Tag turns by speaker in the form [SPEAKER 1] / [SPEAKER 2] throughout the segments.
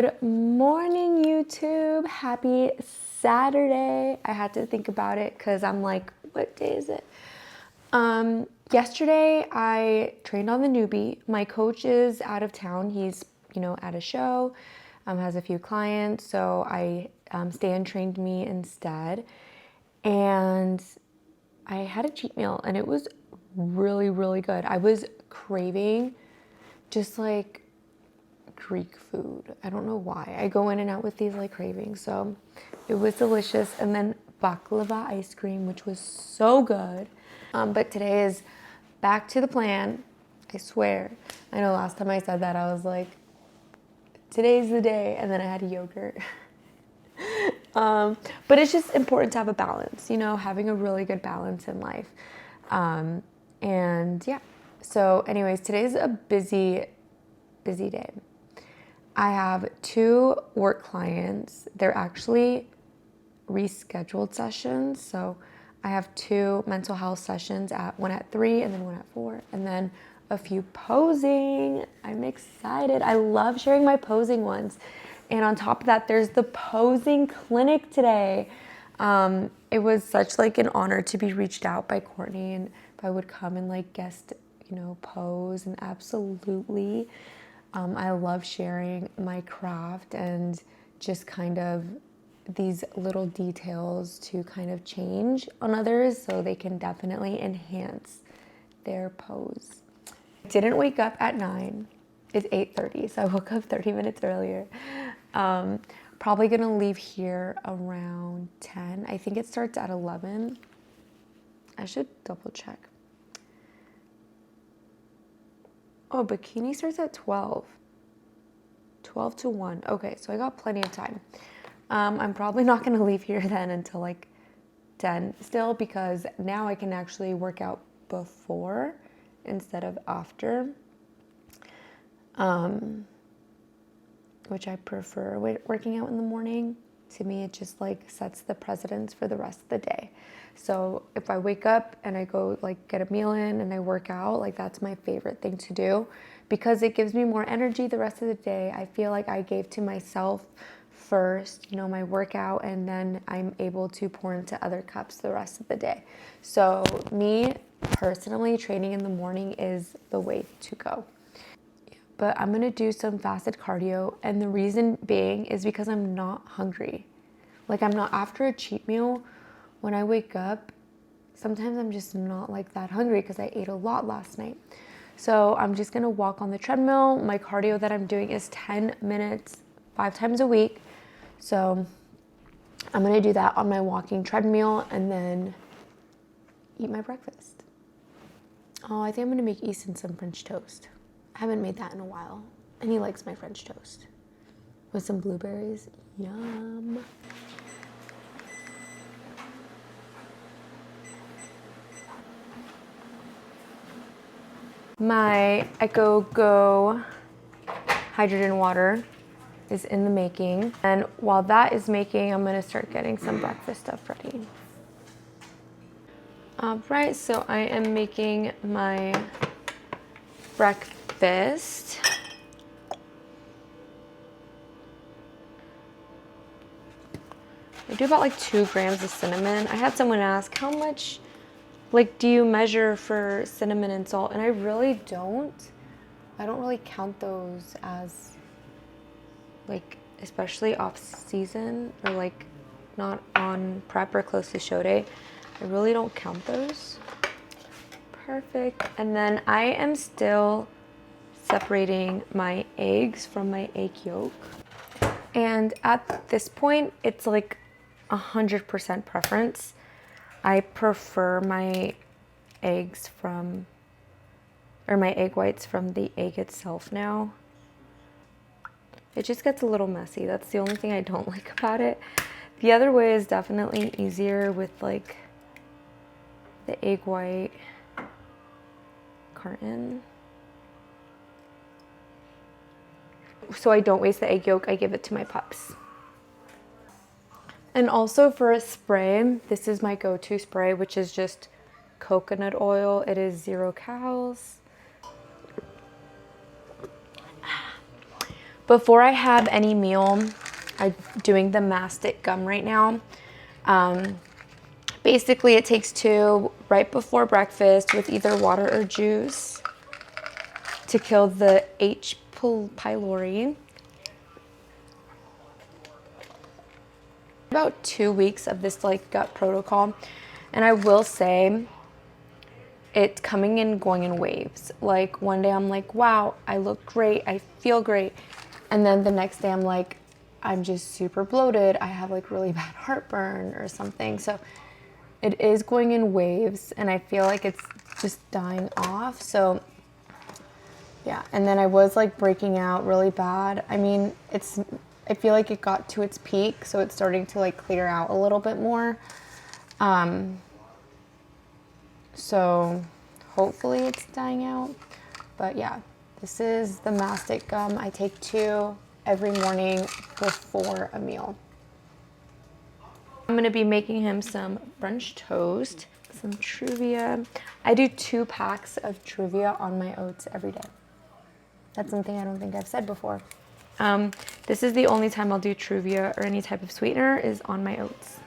[SPEAKER 1] Good morning, YouTube. Happy Saturday. I had to think about it because I'm like, what day is it? Yesterday I trained on the newbie. My coach is out of town. He's, at a show, has a few clients. So Stan trained me instead. And I had a cheat meal and it was really, really good. I was craving just like Greek food. I don't know why. I go in and out with these like cravings. So it was delicious. And then baklava ice cream, which was so good. But today is back to the plan. I swear. I know last time I said that, I was like, today's the day. And then I had yogurt. But it's just important to have a balance, having a really good balance in life. And yeah. So anyways, today's a busy day. I have 2 work clients. They're actually rescheduled sessions. So I have 2 mental health sessions, one at 3 and then one at 4. And then a few posing. I'm excited. I love sharing my posing ones. And on top of that, there's the posing clinic today. It was such like an honor to be reached out by Courtney and if I would come and like guest, pose, and absolutely. I love sharing my craft and just kind of these little details to kind of change on others so they can definitely enhance their pose. I didn't wake up at 9. It's 8:30, so I woke up 30 minutes earlier. Probably gonna leave here around 10. I think it starts at 11. I should double check. Oh, bikini starts at 12. 12 to 1. Okay, so I got plenty of time. I'm probably not going to leave here then until like 10 still because now I can actually work out before instead of after. Which I prefer working out in the morning. To me, it just like sets the precedence for the rest of the day. So if I wake up and I go like get a meal in and I work out, like that's my favorite thing to do because it gives me more energy the rest of the day. I feel like I gave to myself first, my workout, and then I'm able to pour into other cups the rest of the day. So me personally, training in the morning is the way to go. But I'm gonna do some fasted cardio, and the reason being is because I'm not hungry. Like I'm not, after a cheat meal, when I wake up, sometimes I'm just not like that hungry because I ate a lot last night. So I'm just gonna walk on the treadmill. My cardio that I'm doing is 10 minutes, 5 times a week. So I'm gonna do that on my walking treadmill and then eat my breakfast. Oh, I think I'm gonna make Easton some French toast. I haven't made that in a while. And he likes my French toast. With some blueberries. Yum. My Echo Go hydrogen water is in the making. And while that is making, I'm gonna start getting some breakfast stuff ready. All right, so I am making my breakfast. I do about like 2 grams of cinnamon. I had someone ask, how much do you measure for cinnamon and salt? And I really don't. I don't really count those as especially off season or not on prep or close to show day. I really don't count those. Perfect. And then I am still separating my eggs from my egg yolk. And at this point, it's like 100% preference. I prefer my eggs my egg whites from the egg itself now. It just gets a little messy. That's the only thing I don't like about it. The other way is definitely easier with the egg white carton. So I don't waste the egg yolk, I give it to my pups. And also for a spray, this is my go-to spray, which is just coconut oil. It is 0 calories. Before I have any meal, I'm doing the mastic gum right now. Basically, it takes 2 right before breakfast with either water or juice to kill the H. pylori. About 2 weeks of this like gut protocol, and I will say it's coming and going in waves. Like one day I'm like, wow, I look great, I feel great, and then the next day I'm like, I'm just super bloated, I have like really bad heartburn or something. So it is going in waves, and I feel like it's just dying off. So yeah, and then I was like breaking out really bad. I mean, I feel like it got to its peak, so it's starting to like clear out a little bit more. So hopefully it's dying out. But yeah, this is the mastic gum. I take 2 every morning before a meal. I'm gonna be making him some French toast, some Truvia. I do 2 packs of Truvia on my oats every day. That's something I don't think I've said before. This is the only time I'll do Truvia or any type of sweetener is on my oats.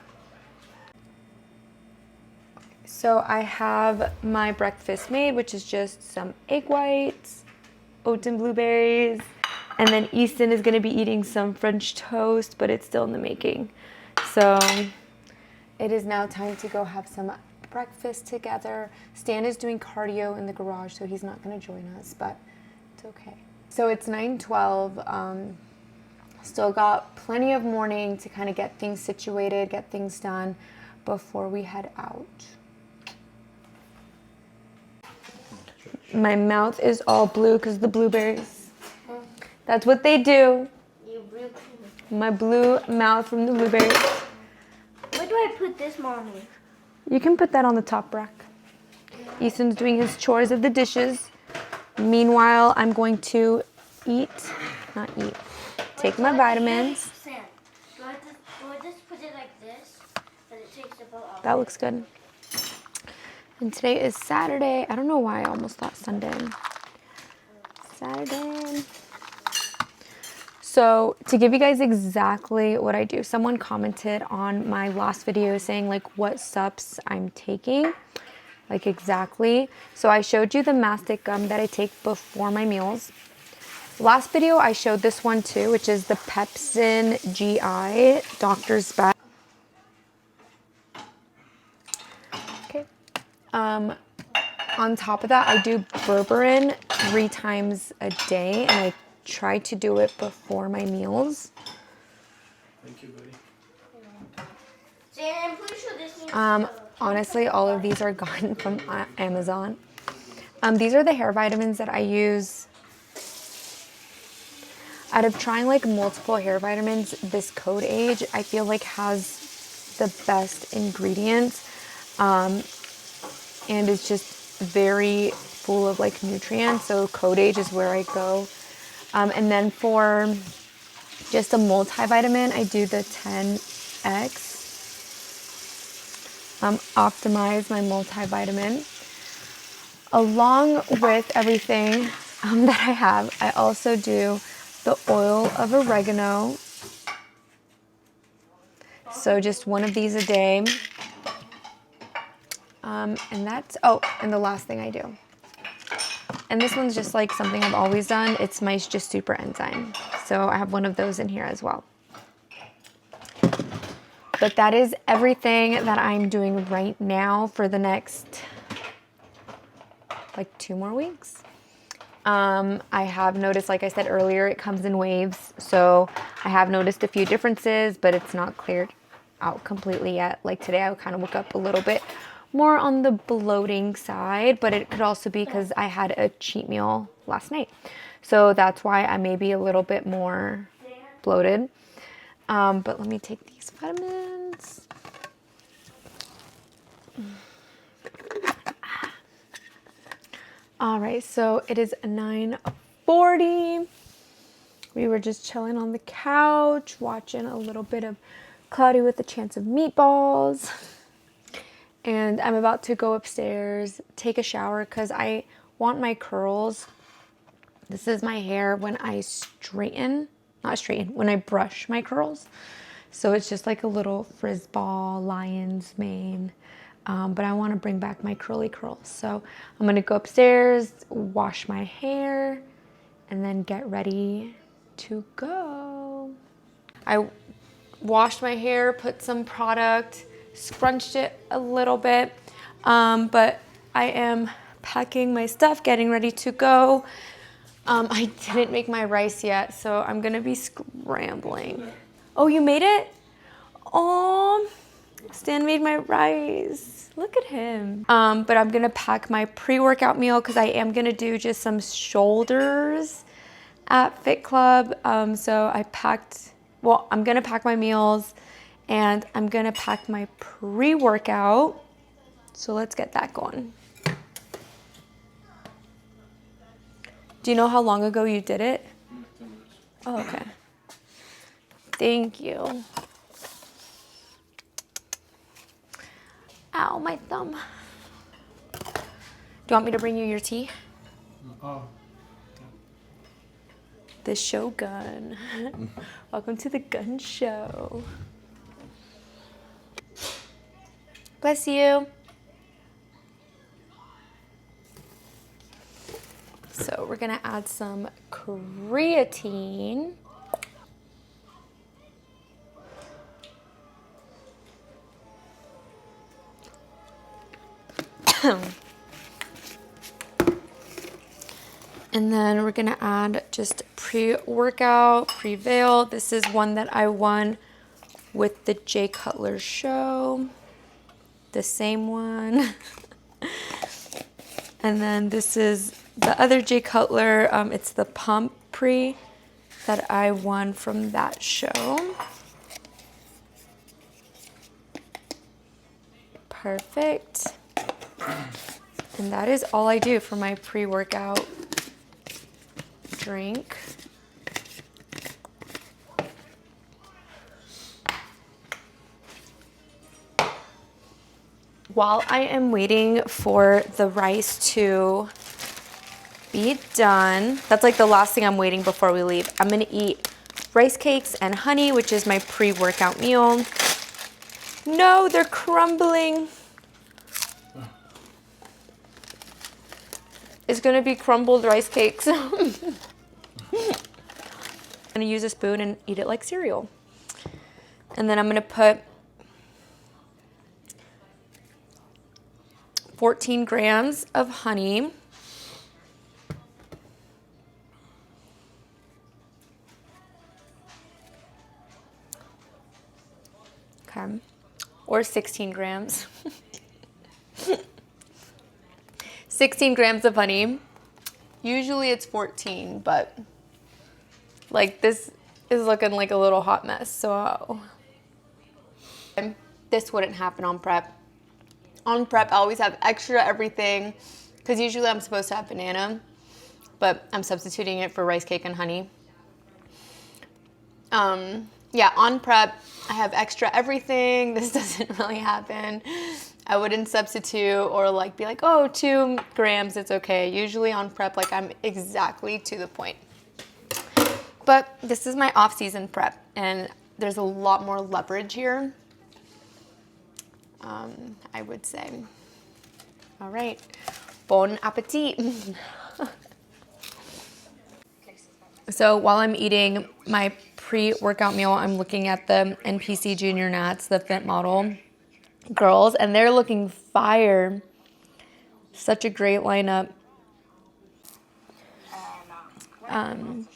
[SPEAKER 1] So I have my breakfast made, which is just some egg whites, oats and blueberries, and then Easton is gonna be eating some French toast, but it's still in the making. So it is now time to go have some breakfast together. Stan is doing cardio in the garage, so he's not gonna join us, but it's okay. So it's 9:12. Still got plenty of morning to kind of get things situated, get things done before we head out. My mouth is all blue because the blueberries. That's what they do. My blue mouth from the blueberries.
[SPEAKER 2] Where do I put this, Mommy?
[SPEAKER 1] You can put that on the top rack. Easton's doing his chores of the dishes. Meanwhile, I'm going to take my vitamins.
[SPEAKER 2] Sam, do I just put it like this? But it takes the boat off.
[SPEAKER 1] That looks good. And today is Saturday. I don't know why I almost thought Sunday. Saturday. So to give you guys exactly what I do, someone commented on my last video saying like what sups I'm taking, like exactly. So I showed you the mastic gum that I take before my meals. Last video I showed this one too, which is the Pepsin GI Doctor's Best. Okay. On top of that, I do berberine 3 times a day, and I try to do it before my meals.
[SPEAKER 3] Thank you, buddy.
[SPEAKER 2] Sam, I'm pretty sure this means
[SPEAKER 1] Honestly, all of these are gotten from Amazon. These are the hair vitamins that I use. Out of trying like multiple hair vitamins, this Code Age I feel like has the best ingredients, and it's just very full of like nutrients. So Code Age is where I go. And then for just a multivitamin, I do the 10X. Optimize my multivitamin. Along with everything that I have, I also do the oil of oregano. So just one of these a day. And that's, oh, and the last thing I do. And this one's just like something I've always done. It's my just super enzyme. So I have one of those in here as well. But that is everything that I'm doing right now for the next like 2 more weeks. I have noticed, like I said earlier, it comes in waves. So I have noticed a few differences, but it's not cleared out completely yet. Like today, I kind of woke up a little bit more on the bloating side, but it could also be because I had a cheat meal last night. So that's why I may be a little bit more bloated. But let me take these vitamins. All right, so it is 9:40. We were just chilling on the couch, watching a little bit of Cloudy with a Chance of Meatballs. And I'm about to go upstairs, take a shower, because I want my curls This is my hair when I when I brush my curls. So it's just like a little frizz ball, lion's mane. But I want to bring back my curly curls. So I'm going to go upstairs, wash my hair, and then get ready to go. I washed my hair, put some product, scrunched it a little bit, but I am packing my stuff, getting ready to go. I didn't make my rice yet, so I'm gonna be scrambling. Oh, you made it? Oh, Stan made my rice. Look at him. But I'm gonna pack my pre-workout meal because I am gonna do just some shoulders at Fit Club. So I'm gonna pack my meals and I'm gonna pack my pre-workout. So let's get that going. Do you know how long ago you did it?
[SPEAKER 3] 10 minutes.
[SPEAKER 1] Oh, okay. Thank you. Ow, my thumb. Do you want me to bring you your tea?
[SPEAKER 3] Oh.
[SPEAKER 1] The Shogun. Welcome to the gun show. Bless you. So we're gonna add some creatine. And then we're gonna add just pre-workout, Prevail. This is one that I won with the Jay Cutler show. The same one. And then this is the other Jay Cutler. It's the Pump Pre that I won from that show. Perfect. And that is all I do for my pre-workout drink. While I am waiting for the rice to be done, that's like the last thing I'm waiting before we leave. I'm gonna eat rice cakes and honey, which is my pre-workout meal. No, they're crumbling. It's gonna be crumbled rice cakes. I'm gonna use a spoon and eat it like cereal. And then I'm gonna put 14 grams of honey. Okay, or 16 grams. 16 grams of honey. Usually it's 14, but like this is looking like a little hot mess, so this wouldn't happen on prep. On prep, I always have extra everything because usually I'm supposed to have banana, but I'm substituting it for rice cake and honey. Yeah, on prep, I have extra everything. This doesn't really happen. I wouldn't substitute or like be like, oh, 2 grams, it's okay. Usually on prep, like I'm exactly to the point. But this is my off-season prep and there's a lot more leverage here, I would say. All right, bon appetit. So while I'm eating my pre-workout meal, I'm looking at the NPC Junior Nats, the Fit Model girls, and they're looking fire. Such a great lineup.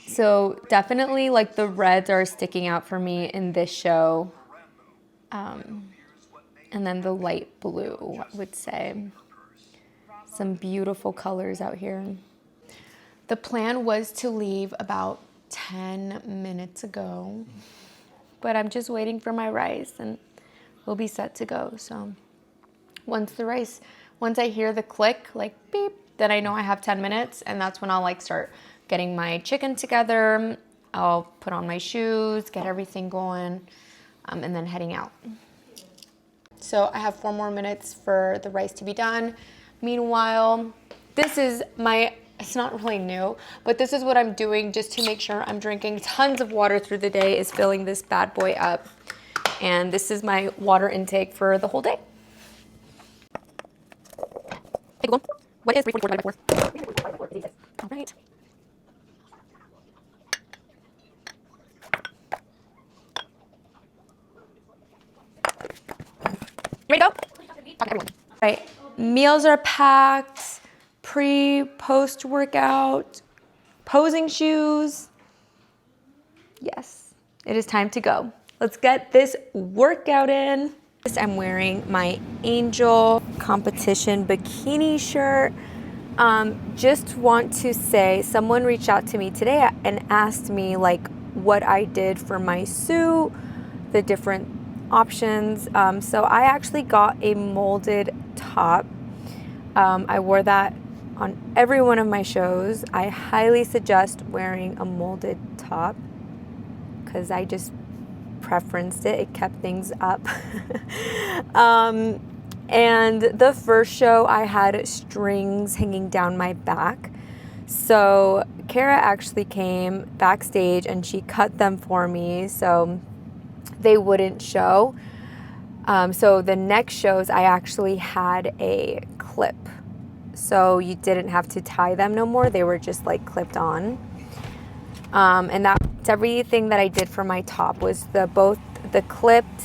[SPEAKER 1] So definitely like the reds are sticking out for me in this show. And then the light blue, I would say. Some beautiful colors out here. The plan was to leave about 10 minutes ago, but I'm just waiting for my rice and we'll be set to go. So once I hear the click, like beep, then I know I have 10 minutes and that's when I'll like start getting my chicken together. I'll put on my shoes, get everything going, and then heading out. So I have 4 more minutes for the rice to be done. Meanwhile, this is my It's not really new, but this is what I'm doing just to make sure I'm drinking tons of water through the day, is filling this bad boy up. And this is my water intake for the whole day. Hey Google, what is 344 divided by 4? All right. Ready to go? Okay, everyone. All right, meals are packed, post workout, posing shoes. Yes, it is time to go. Let's get this workout in. I'm wearing my Angel competition bikini shirt. Just want to say, someone reached out to me today and asked me like what I did for my suit, the different options. So I actually got a molded top. I wore that on every one of my shows. I highly suggest wearing a molded top because I just preferenced it. It kept things up. And the first show I had strings hanging down my back. So Kara actually came backstage and she cut them for me so they wouldn't show. So the next shows I actually had a clip. So you didn't have to tie them no more. They were just like clipped on. And that's everything that I did for my top was both the clipped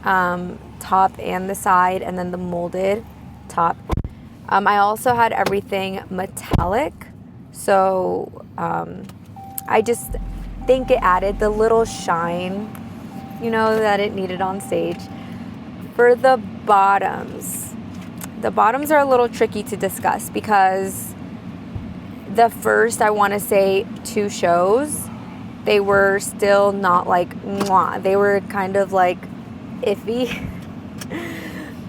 [SPEAKER 1] top and the side, and then the molded top. I also had everything metallic, so I just think it added the little shine, you know, that it needed on stage. For the bottoms are a little tricky to discuss because the first, I want to say 2 shows, they were still not like mwah. They were kind of like iffy.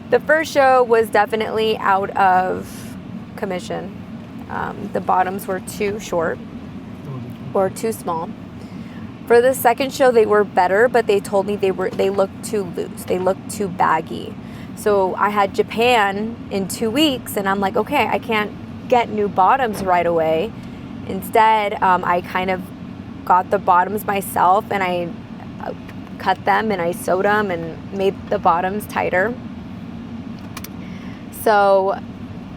[SPEAKER 1] The first show was definitely out of commission. The bottoms were too short or too small. For the second show, they were better, but they told me they looked too loose. They looked too baggy. So I had Japan in 2 weeks, and I'm like, okay, I can't get new bottoms right away. Instead, I kind of got the bottoms myself, and I cut them and I sewed them and made the bottoms tighter. So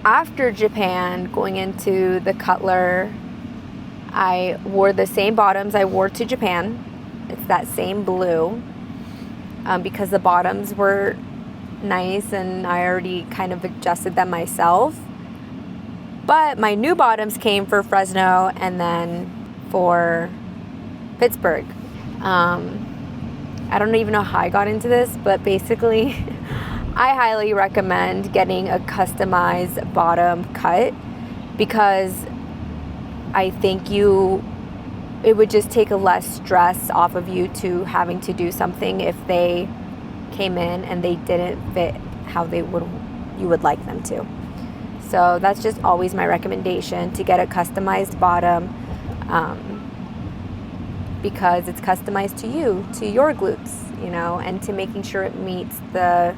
[SPEAKER 1] after Japan, going into the Cutler, I wore the same bottoms I wore to Japan. It's that same blue, because the bottoms were nice and I already kind of adjusted them myself. But my new bottoms came for Fresno and then for Pittsburgh. I don't even know how I got into this, but basically I highly recommend getting a customized bottom cut because I think it would just take a less stress off of you to having to do something if they came in and they didn't fit how you would like them to. So that's just always my recommendation, to get a customized bottom, because it's customized to you, to your glutes, you know, and to making sure it meets the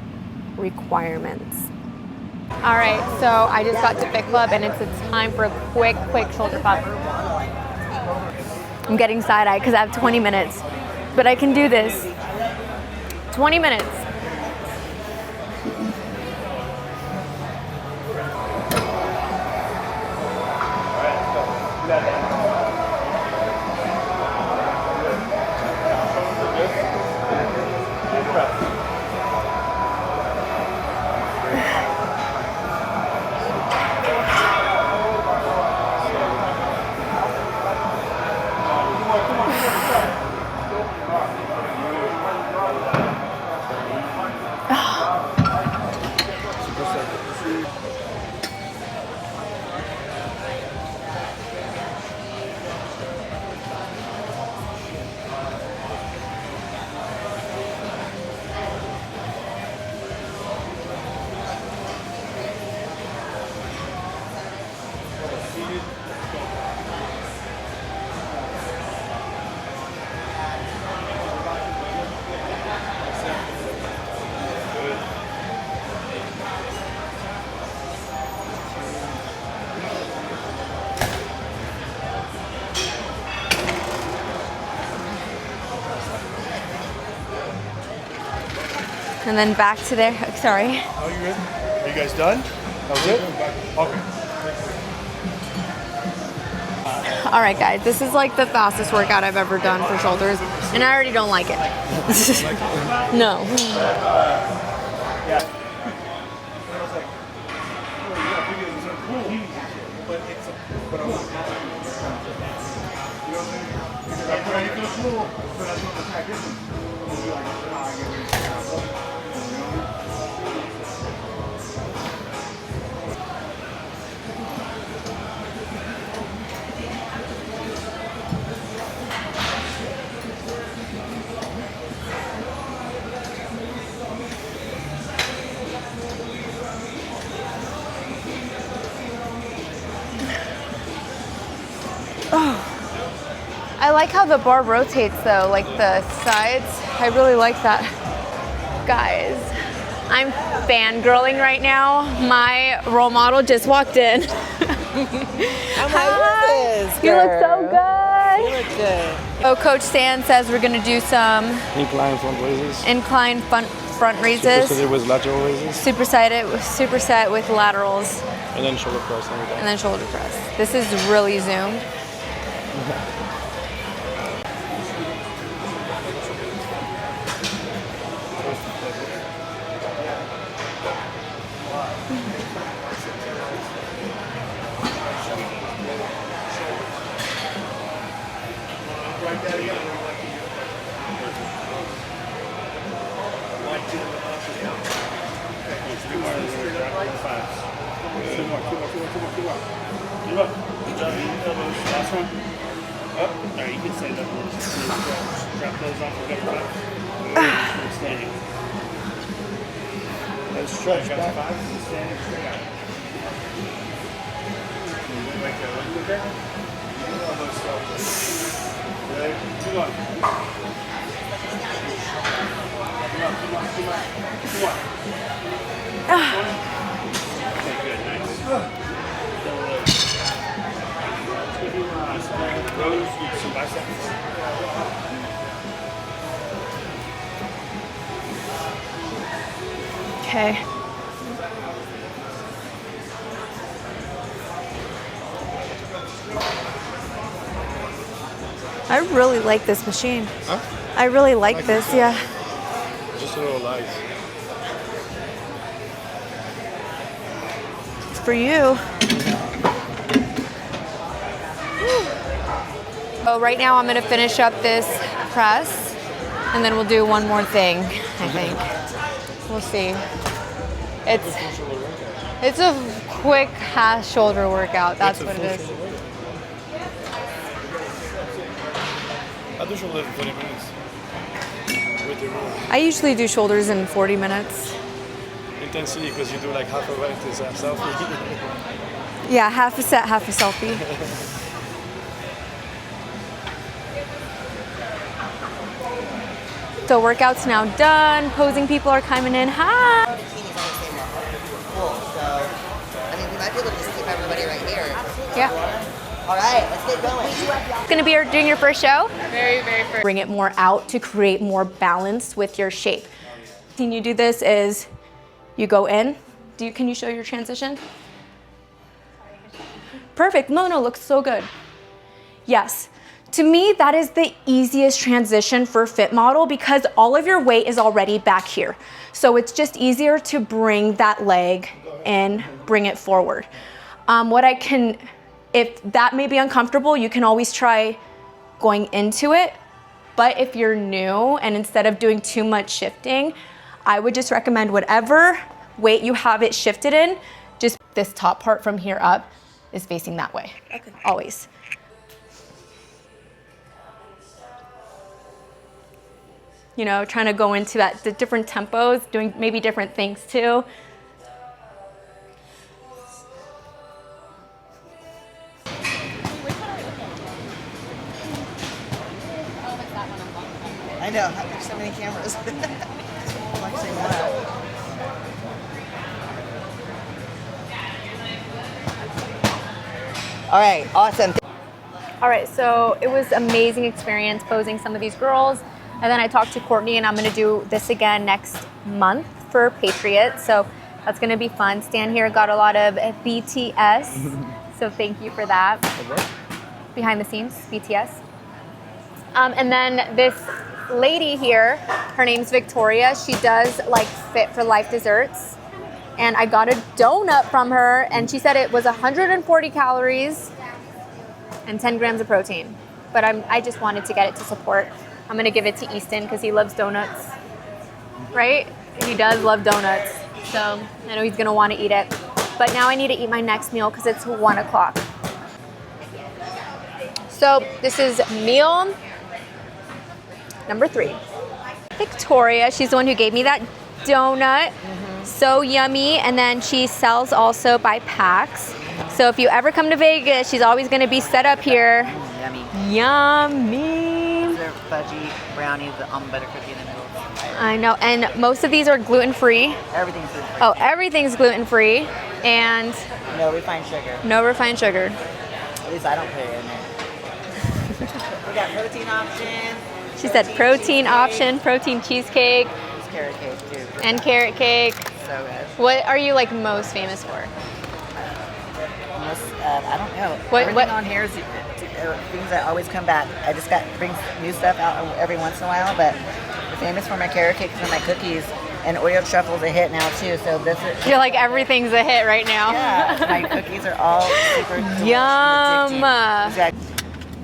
[SPEAKER 1] requirements. All right, so I just got to Fit Club and it's time for a quick shoulder pop. I'm getting side-eye because I have 20 minutes, but I can do this. 20 minutes. and then back to there. Sorry.
[SPEAKER 3] Oh, you good? Are you guys done? That was it? Okay.
[SPEAKER 1] All right, guys, this is like the fastest workout I've ever done for shoulders, and I already don't like it. No. I like how the bar rotates though, like the sides. I really like that. Guys, I'm fangirling right now. My role model just walked in. Hi. You look so good.
[SPEAKER 4] You look good.
[SPEAKER 1] So Coach Stan says we're gonna do some
[SPEAKER 3] Incline front raises.
[SPEAKER 1] incline front raises.
[SPEAKER 3] Superset with lateral raises.
[SPEAKER 1] Superset with laterals.
[SPEAKER 3] And then shoulder press.
[SPEAKER 1] And then shoulder press. This is really zoomed.
[SPEAKER 5] Last one. Up. All right, you can stand up. Drop those off. We've got 5. Standing.
[SPEAKER 3] Let's stretch
[SPEAKER 5] Got
[SPEAKER 3] back.
[SPEAKER 5] 5. Standing straight out. Right there. Look at that. Ready? Come on. Come on. Okay, good. Nice. Rows with some biceps.
[SPEAKER 1] Okay. I really like this machine.
[SPEAKER 3] Huh?
[SPEAKER 1] I really like this, yeah.
[SPEAKER 3] Just a little light.
[SPEAKER 1] It's for you. So right now I'm gonna finish up this press and then we'll do one more thing, I think. We'll see. It's a quick half shoulder workout, that's what it is.
[SPEAKER 3] I do shoulder in 20 minutes. With the roll.
[SPEAKER 1] I usually do shoulders in 40 minutes.
[SPEAKER 3] Intensity because you do like half a rep is a selfie.
[SPEAKER 1] Yeah, half a set, half a selfie. So workout's now done. Posing people are coming in. Hi.
[SPEAKER 4] Bikinis on the same level. Cool. So, I mean, we might be able to just keep everybody right here.
[SPEAKER 1] Yeah.
[SPEAKER 4] All right, let's get going.
[SPEAKER 1] It's gonna be doing your first show? Very first. Bring it more out to create more balance with your shape. When you do this is you go in. Can you show your transition? Perfect. No, looks so good. Yes. To me, that is the easiest transition for Fit Model because all of your weight is already back here. So it's just easier to bring that leg in, bring it forward. If that may be uncomfortable, you can always try going into it. But if you're new and instead of doing too much shifting, I would just recommend whatever weight you have it shifted in, just this top part from here up is facing that way. Okay. Always. You know, trying to go into the different tempos, doing maybe different things too.
[SPEAKER 4] I know, there's so many cameras. Flexing that. All right, awesome.
[SPEAKER 1] All right, so it was amazing experience posing some of these girls.
[SPEAKER 6] And then I talked to Courtney, and I'm going to do this again next month for Patriot. So that's going to be fun. Stan here got a lot of BTS. So thank you for that. Behind the scenes, BTS. And then this lady here, her name's Victoria. She does like Fit for Life desserts. And I got a donut from her, and she said it was 140 calories and 10 grams of protein. But I just wanted to get it to support. I'm gonna give it to Easton because he loves donuts, right? He does love donuts. So I know he's gonna wanna eat it. But now I need to eat my next meal because it's 1 o'clock. So this is meal number 3. Victoria, she's the one who gave me that donut. So yummy. And then she sells also by packs. So if you ever come to Vegas, she's always gonna be set up here.
[SPEAKER 4] Yummy.
[SPEAKER 6] Yummy.
[SPEAKER 4] They're fudgy brownies, the almond butter cookie in the middle.
[SPEAKER 6] I know, and most of these are gluten-free.
[SPEAKER 4] Everything's gluten-free.
[SPEAKER 6] Oh, everything's gluten-free, and
[SPEAKER 4] No refined sugar.
[SPEAKER 6] no refined sugar.
[SPEAKER 4] At least I don't put it in there. We got protein option.
[SPEAKER 6] She said protein option, protein cheesecake,
[SPEAKER 4] There's carrot cake too.
[SPEAKER 6] and carrot cake.
[SPEAKER 4] So good.
[SPEAKER 6] What are you like most famous for?
[SPEAKER 4] I don't know.
[SPEAKER 6] What-
[SPEAKER 4] Everything
[SPEAKER 6] what-
[SPEAKER 4] on here is things that always come back. I just bring new stuff out every once in a while, but I'm famous for my carrot cakes and my cookies, and Oreo truffle's a hit now too. So this is
[SPEAKER 6] You're like everything's a hit right now.
[SPEAKER 4] yeah. My cookies are all super delicious.
[SPEAKER 6] Yum.
[SPEAKER 4] Exactly.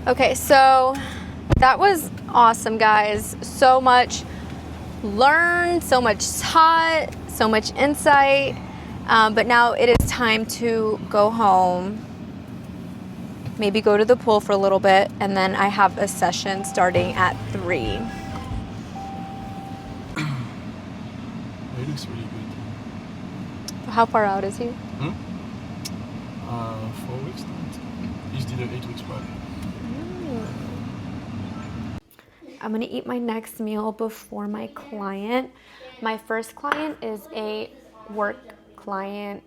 [SPEAKER 6] Okay, so that was awesome, guys. So much learned, so much taught, so much insight. But now it is time to go home, maybe go to the pool for a little bit, and then I have a session starting at 3.
[SPEAKER 3] He looks really good.
[SPEAKER 6] How far out is he?
[SPEAKER 3] 4 weeks now. He's did an 8 weeks part.
[SPEAKER 1] I'm gonna eat my next meal before my client. My first client is a work client,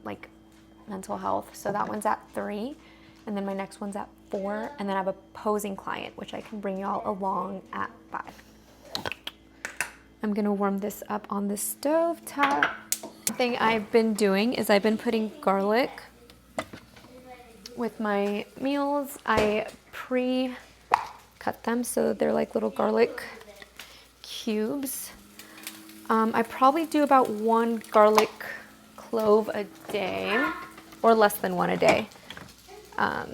[SPEAKER 1] like mental health. So that one's at 3. And then my next one's at 4. And then I have a posing client, which I can bring y'all along at 5. I'm gonna warm this up on the stove top. The thing I've been doing is I've been putting garlic with my meals. I pre-cut them so they're like little garlic cubes. I probably do about 1 garlic clove a day, or less than 1 a day. I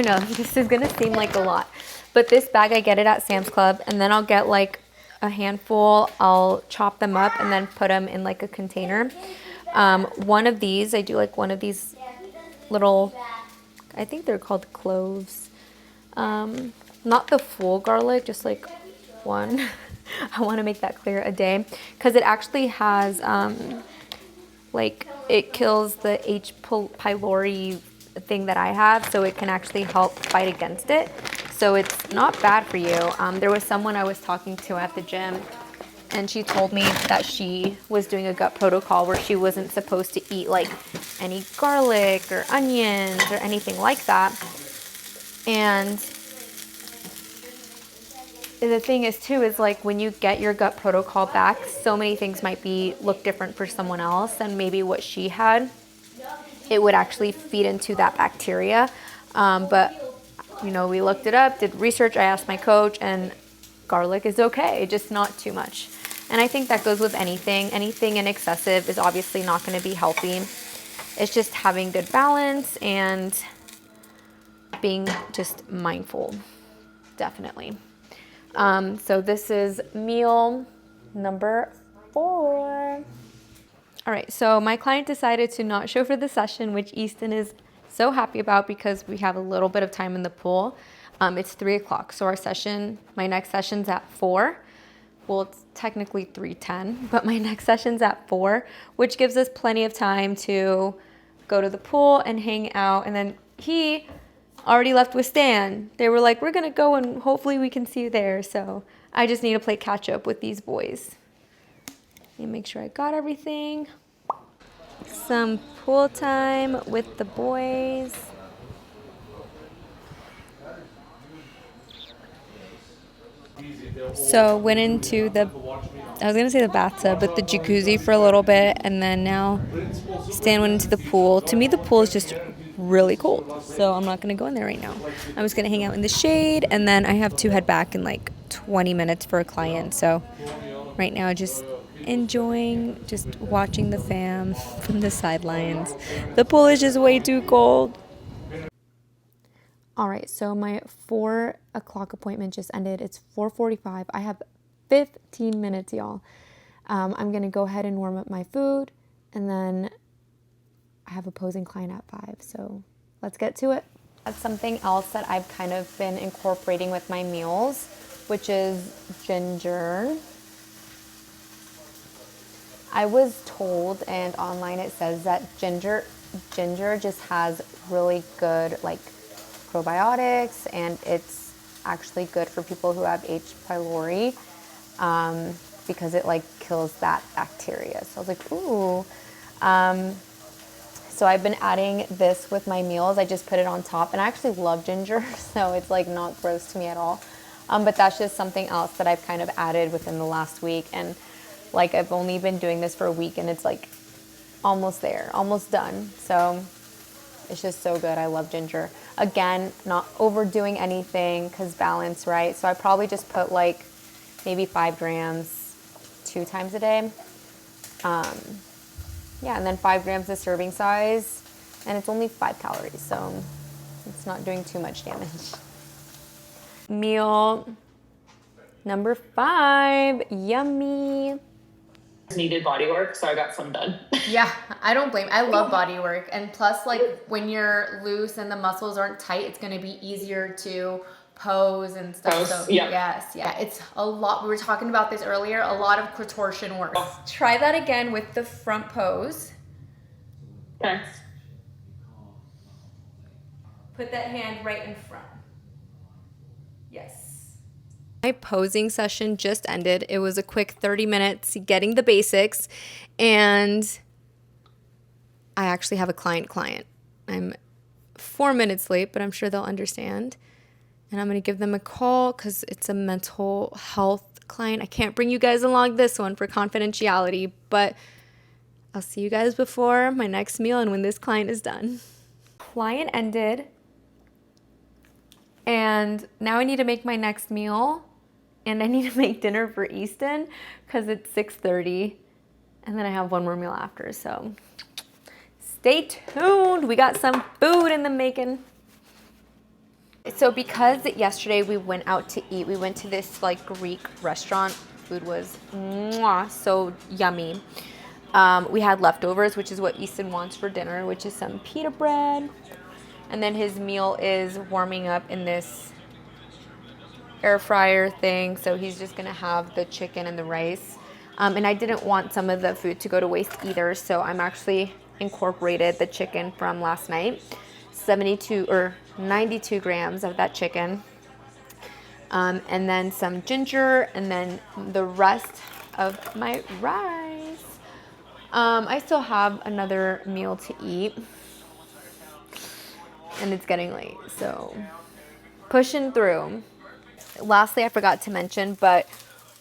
[SPEAKER 1] know this is gonna seem like a lot, but this bag I get it at Sam's Club, and then I'll get like a handful. I'll chop them up and then put them in like a container. One of these, I do like one of these little, I think they're called cloves. Not the full garlic, just like 1. I want to make that clear, a day, because it actually has like it kills the H. pylori thing that I have, so it can actually help fight against it. So it's not bad for you. There was someone I was talking to at the gym, and she told me that she was doing a gut protocol where she wasn't supposed to eat like any garlic or onions or anything like that. And the thing is too, is like when you get your gut protocol back, so many things might look different for someone else, and maybe what she had, it would actually feed into that bacteria. But you know, we looked it up, did research, I asked my coach, and garlic is okay, just not too much. And I think that goes with anything. Anything in excessive is obviously not going to be healthy. It's just having good balance and being just mindful, definitely. So this is meal number 4. All right, so my client decided to not show for the session, which Easton is so happy about because we have a little bit of time in the pool. It's 3 o'clock, so our session, my next session's at 4. Well, it's technically 3:10, but my next session's at 4, which gives us plenty of time to go to the pool and hang out. And then he already left with Stan. They were like, we're gonna go and hopefully we can see you there. So I just need to play catch up with these boys. Let me make sure I got everything.
[SPEAKER 6] some pool time with the boys. So went into the, I was gonna say the bathtub, but the jacuzzi for a little bit, and then now Stan went into the pool. To me, the pool is just really cold, so I'm not gonna go in there right now. I'm just gonna hang out in the shade, and then I have to head back in like 20 minutes for a client. So right now, just enjoying, just watching the fam from the sidelines. The pool is just way too cold. All right, so my 4 o'clock appointment just ended. It's 4:45. I have 15 minutes, y'all. I'm gonna go ahead and warm up my food, and then I have a posing client at 5. So let's get to it. That's something else that I've kind of been incorporating with my meals, which is ginger. I was told, and online it says that ginger just has really good like probiotics, and it's actually good for people who have H. pylori because it like kills that bacteria. So I was like, ooh. So I've been adding this with my meals. I just put it on top, and I actually love ginger, so it's like not gross to me at all. But that's just something else that I've kind of added within the last week, and like I've only been doing this for a week, and it's like almost there, almost done. So it's just so good. I love ginger. Again, not overdoing anything because balance, right? So I probably just put like maybe 5 grams 2 times a day. Yeah, and then 5 grams the serving size, and it's only 5 calories, so it's not doing too much damage. Meal number 5, yummy.
[SPEAKER 7] Needed body work, so I got some done.
[SPEAKER 6] Yeah, I don't blame. I love body work, and plus, like when you're loose and the muscles aren't tight, it's gonna be easier to pose and stuff.
[SPEAKER 7] Pose,
[SPEAKER 6] So
[SPEAKER 7] yeah.
[SPEAKER 6] yes, yeah, it's a lot. We were talking about this earlier. A lot of contortion work. Try that again with the front pose.
[SPEAKER 7] Okay.
[SPEAKER 6] Put that hand right in front. Yes. My posing session just ended. It was a quick 30 minutes getting the basics, and I actually have a client. I'm 4 minutes late, but I'm sure they'll understand. And I'm going to give them a call because it's a mental health client. I can't bring you guys along this one for confidentiality, but I'll see you guys before my next meal and when this client is done. Client ended, and now I need to make my next meal, and I need to make dinner for Easton because it's 6:30, and then I have one more meal after. So stay tuned. We got some food in the making. So because yesterday we went out to eat, we went to this like Greek restaurant. Food was so yummy. We had leftovers, which is what Easton wants for dinner, which is some pita bread. And then his meal is warming up in this air fryer thing. So he's just gonna have the chicken and the rice. And I didn't want some of the food to go to waste either. So I'm actually incorporated the chicken from last night, 72 or 92 grams of that chicken. And then some ginger, and then the rest of my rice. I still have another meal to eat, and it's getting late, so pushing through. Lastly, I forgot to mention, but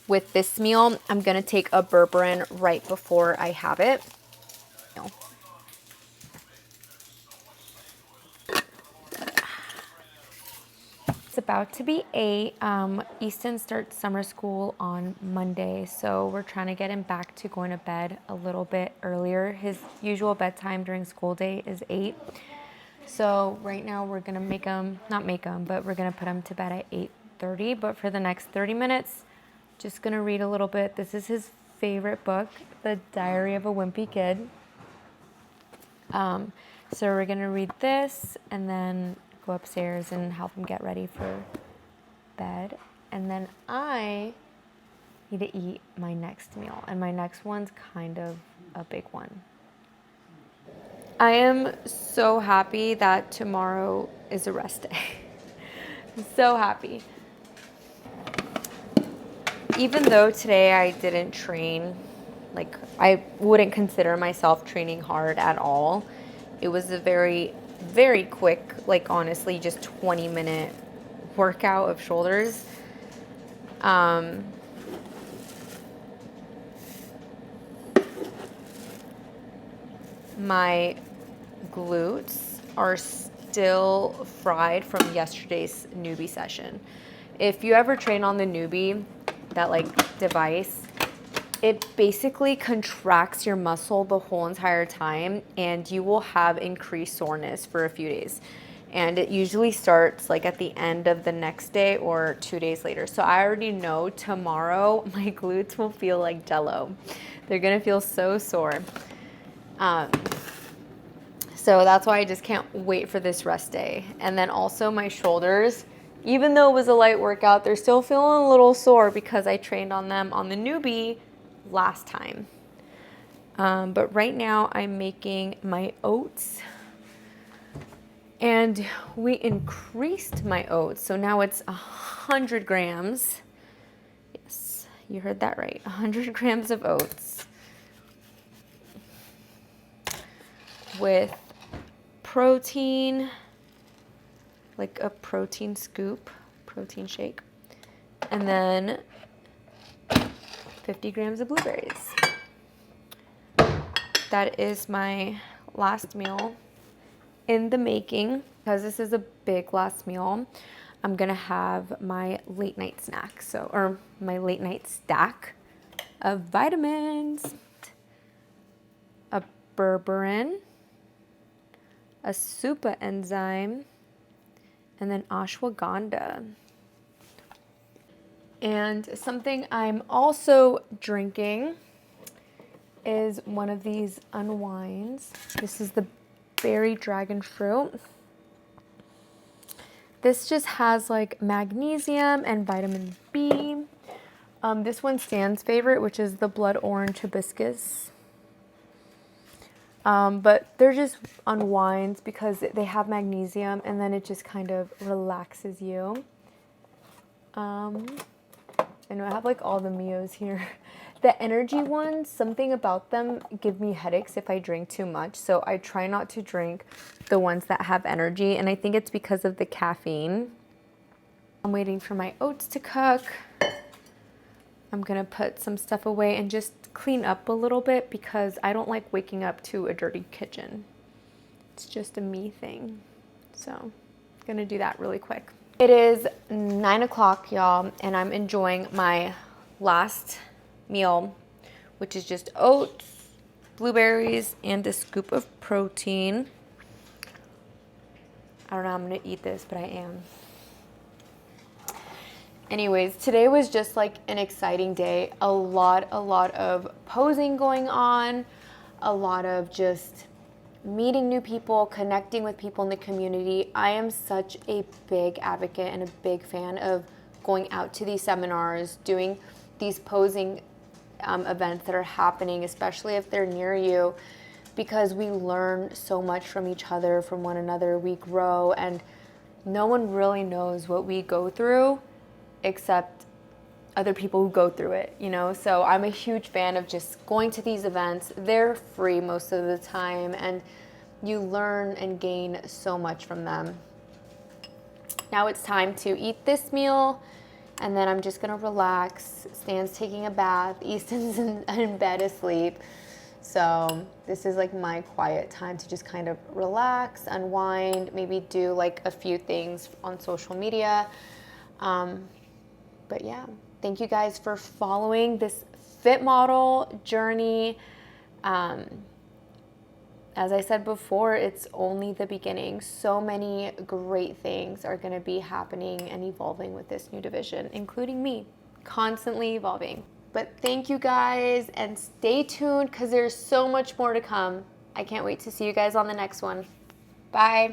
[SPEAKER 6] with this meal, I'm gonna take a berberine right before I have it. It's about to be 8. Easton starts summer school on Monday, so we're trying to get him back to going to bed a little bit earlier. His usual bedtime during school day is 8. So right now we're gonna but we're gonna put him to bed at 8:30. But for the next 30 minutes, just gonna read a little bit. This is his favorite book, The Diary of a Wimpy Kid. So we're gonna read this and then go upstairs and help him get ready for bed. And then I need to eat my next meal. And my next one's kind of a big one. I am so happy that tomorrow is a rest day. I'm so happy. Even though today I didn't train Like, I wouldn't consider myself training hard at all. It was a very, very quick, like honestly, just 20-minute workout of shoulders. My glutes are still fried from yesterday's newbie session. If you ever train on the newbie, that like device, it basically contracts your muscle the whole entire time, and you will have increased soreness for a few days. And it usually starts like at the end of the next day or 2 days later. So I already know tomorrow my glutes will feel like jello. They're gonna feel so sore. So that's why I just can't wait for this rest day. And then also my shoulders, even though it was a light workout, they're still feeling a little sore because I trained on them on the newbie last time. But right now I'm making my oats, and we increased my oats. So now it's 100 grams. Yes, you heard that right. 100 grams of oats with protein, like a protein scoop, protein shake, and then 50 grams of blueberries. That is my last meal in the making. Because this is a big last meal, I'm gonna have my late night snack, or my late night stack of vitamins, a berberine, a super enzyme, and then ashwagandha. And something I'm also drinking is one of these unwinds. This is the berry dragon fruit. This just has like magnesium and vitamin B. This one's Stan's favorite, which is the blood orange hibiscus. But they're just unwinds because they have magnesium, and then it just kind of relaxes you. I know I have like all the Mios here. The energy ones, something about them give me headaches if I drink too much. So I try not to drink the ones that have energy. And I think it's because of the caffeine. I'm waiting for my oats to cook. I'm gonna put some stuff away and just clean up a little bit because I don't like waking up to a dirty kitchen. It's just a me thing. So I'm gonna do that really quick. It is 9 o'clock, y'all, and I'm enjoying my last meal, which is just oats, blueberries, and a scoop of protein. I don't know how I'm gonna eat this, but I am. Anyways, today was just like an exciting day. A lot of posing going on, a lot of just meeting new people, connecting with people in the community. I am such a big advocate and a big fan of going out to these seminars, doing these posing events that are happening, especially if they're near you, because we learn so much from each other, from one another. We grow, and no one really knows what we go through except other people who go through it, you know? So I'm a huge fan of just going to these events. They're free most of the time, and you learn and gain so much from them. Now it's time to eat this meal, and then I'm just gonna relax. Stan's taking a bath, Easton's in bed asleep. So this is like my quiet time to just kind of relax, unwind, maybe do like a few things on social media. But yeah, thank you guys for following this fit model journey. As I said before, it's only the beginning. So many great things are gonna be happening and evolving with this new division, including me, constantly evolving. But thank you guys, and stay tuned because there's so much more to come. I can't wait to see you guys on the next one. Bye.